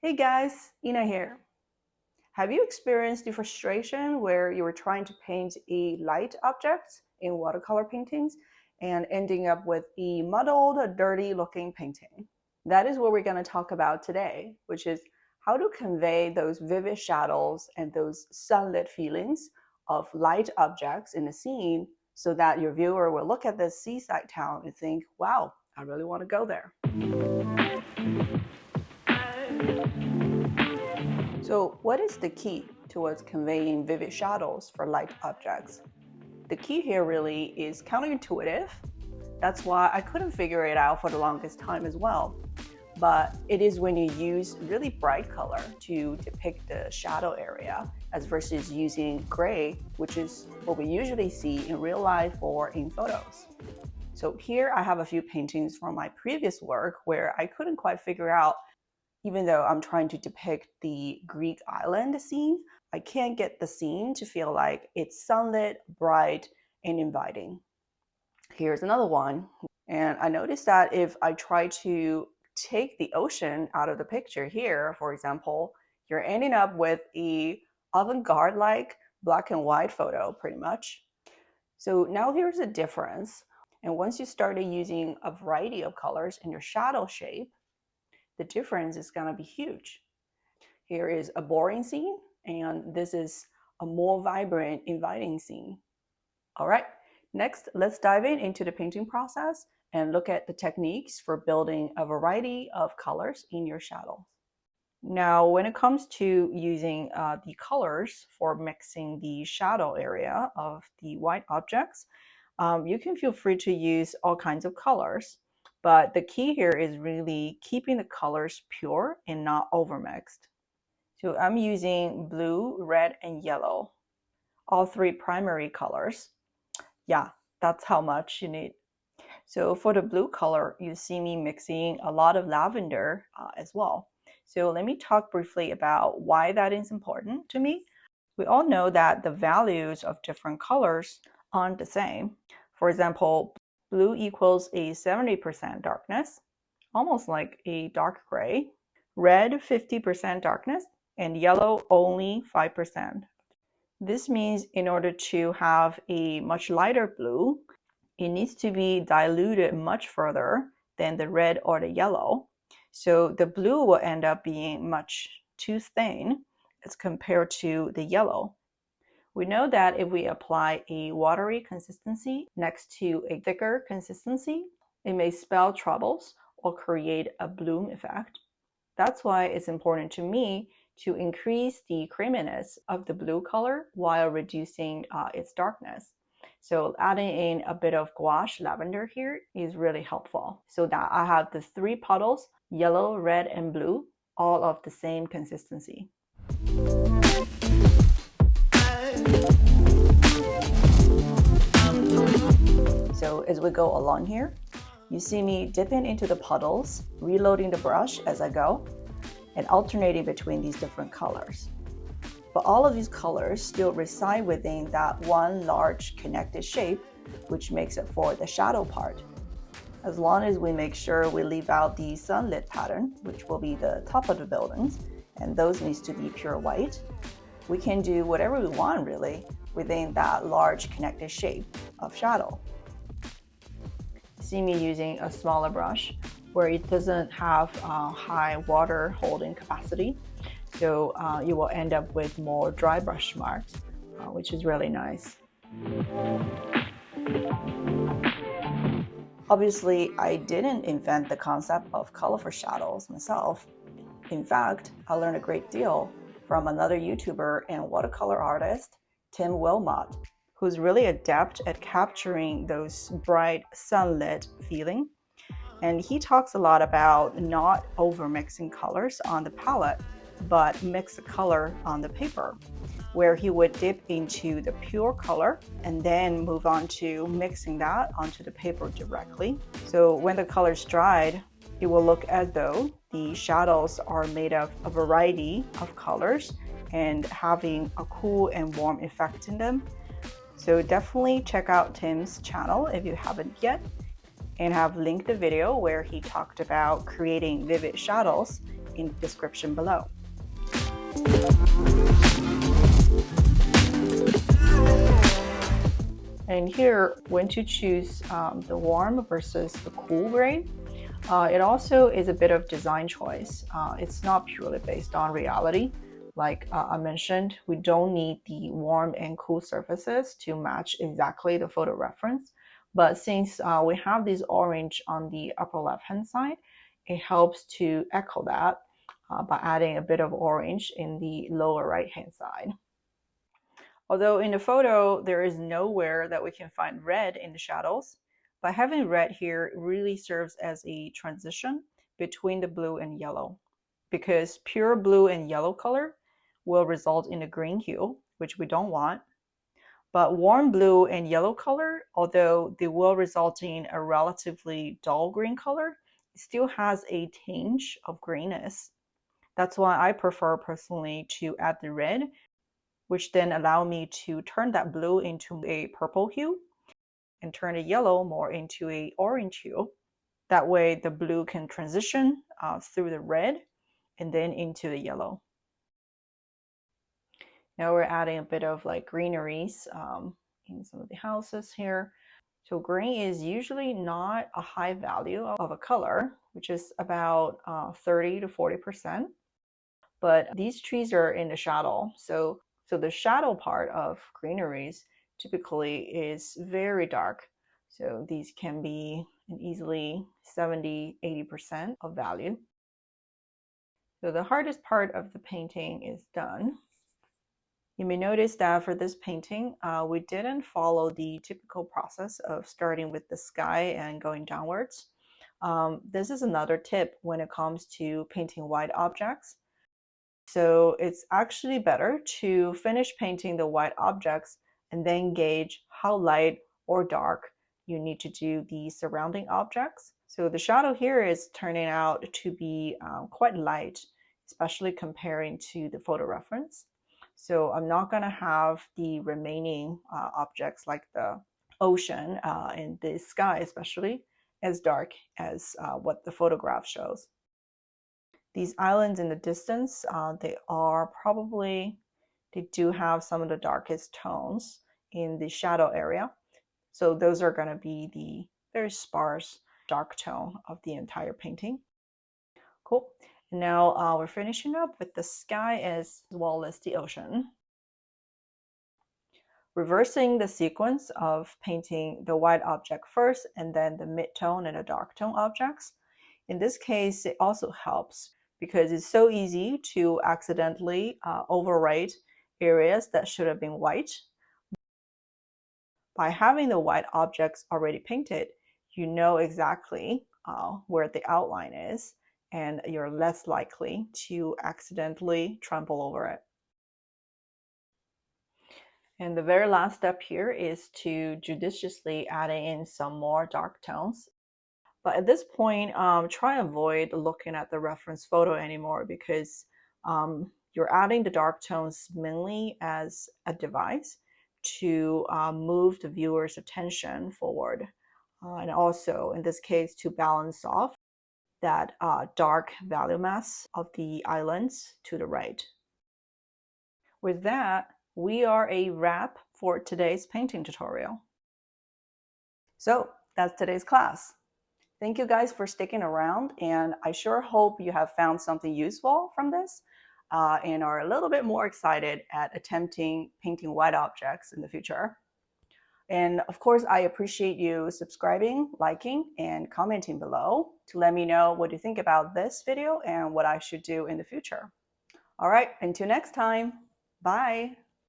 Hey guys, Ina here. Have you experienced the frustration where you were trying to paint a light object in watercolor paintings and ending up with a muddled, dirty looking painting? That is what we're going to talk about today, which is how to convey those vivid shadows and those sunlit feelings of light objects in a scene so that your viewer will look at this seaside town and think, wow, I really want to go there. So what is the key towards conveying vivid shadows for light objects? The key here really is counterintuitive. That's why I couldn't figure it out for the longest time as well. But it is when you use really bright color to depict the shadow area as versus using gray, which is what we usually see in real life or in photos. So here I have a few paintings from my previous work where I couldn't quite figure out. Even though I'm trying to depict the Greek island scene, I can't get the scene to feel like it's sunlit, bright, and inviting. Here's another one. And I noticed that if I try to take the ocean out of the picture here, for example, you're ending up with a avant-garde-like black and white photo, pretty much. So now here's a difference. And once you started using a variety of colors in your shadow shape, the difference is going to be huge. Here is a boring scene, and this is a more vibrant, inviting scene. All right, next, let's dive into the painting process and look at the techniques for building a variety of colors in your shadows. Now, when it comes to using the colors for mixing the shadow area of the white objects, you can feel free to use all kinds of colors. But the key here is really keeping the colors pure and not overmixed. So I'm using blue, red, and yellow, all three primary colors. Yeah, that's how much you need. So for the blue color, you see me mixing a lot of lavender as well. So let me talk briefly about why that is important to me. We all know that the values of different colors aren't the same. For example, blue equals a 70% darkness, almost like a dark gray. Red, 50% darkness, and yellow, only 5%. This means in order to have a much lighter blue, it needs to be diluted much further than the red or the yellow. So the blue will end up being much too thin as compared to the yellow. We know that if we apply a watery consistency next to a thicker consistency, it may spell troubles or create a bloom effect. That's why it's important to me to increase the creaminess of the blue color while reducing its darkness. So adding in a bit of gouache lavender here is really helpful so that I have the three puddles, yellow, red, and blue, all of the same consistency. So as we go along here, you see me dipping into the puddles, reloading the brush as I go, and alternating between these different colors. But all of these colors still reside within that one large connected shape, which makes it for the shadow part. As long as we make sure we leave out the sunlit pattern, which will be the top of the buildings, and those needs to be pure white, we can do whatever we want really within that large connected shape of shadow. See me using a smaller brush where it doesn't have high water holding capacity, so you will end up with more dry brush marks, which is really nice. Obviously, I didn't invent the concept of colorful shadows myself. In fact, I learned a great deal from another YouTuber and watercolor artist, Tim Wilmot, who's really adept at capturing those bright sunlit feeling. And he talks a lot about not over mixing colors on the palette, but mix the color on the paper, where he would dip into the pure color and then move on to mixing that onto the paper directly. So when the color's dried, it will look as though the shadows are made of a variety of colors and having a cool and warm effect in them. So definitely check out Tim's channel if you haven't yet, and have linked the video where he talked about creating vivid shadows in the description below. And here, when to choose the warm versus the cool grade, it also is a bit of design choice. It's not purely based on reality. Like I mentioned, we don't need the warm and cool surfaces to match exactly the photo reference. But since we have this orange on the upper left-hand side, it helps to echo that by adding a bit of orange in the lower right-hand side. Although in the photo, there is nowhere that we can find red in the shadows, but having red here really serves as a transition between the blue and yellow, because pure blue and yellow color will result in a green hue, which we don't want. But warm blue and yellow color, although they will result in a relatively dull green color, it still has a tinge of greenness. That's why I prefer personally to add the red, which then allow me to turn that blue into a purple hue and turn the yellow more into a orange hue. That way the blue can transition through the red and then into the yellow. Now we're adding a bit of like greeneries in some of the houses here. So green is usually not a high value of a color, which is about 30 to 40%. But these trees are in the shadow, so the shadow part of greeneries typically is very dark. So these can be an easily 70–80% of value. So the hardest part of the painting is done. You may notice that for this painting, we didn't follow the typical process of starting with the sky and going downwards. This is another tip when it comes to painting white objects. So it's actually better to finish painting the white objects and then gauge how light or dark you need to do the surrounding objects. So the shadow here is turning out to be quite light, especially comparing to the photo reference. So I'm not going to have the remaining objects like the ocean and the sky especially as dark as what the photograph shows. These islands in the distance, they do have some of the darkest tones in the shadow area. So those are going to be the very sparse dark tone of the entire painting. Cool. And now we're finishing up with the sky as well as the ocean. Reversing the sequence of painting the white object first and then the mid-tone and the dark tone objects. In this case, it also helps because it's so easy to accidentally overwrite areas that should have been white. By having the white objects already painted, you know exactly where the outline is, and you're less likely to accidentally trample over it. And the very last step here is to judiciously add in some more dark tones. But at this point, try and avoid looking at the reference photo anymore because you're adding the dark tones mainly as a device to move the viewer's attention forward. And also, in this case, to balance off that dark value mass of the islands to the right. With that, we are a wrap for today's painting tutorial. So that's today's class. Thank you guys for sticking around, and I sure hope you have found something useful from this and are a little bit more excited at attempting painting white objects in the future. And of course, I appreciate you subscribing, liking, and commenting below to let me know what you think about this video and what I should do in the future. All right, until next time, bye.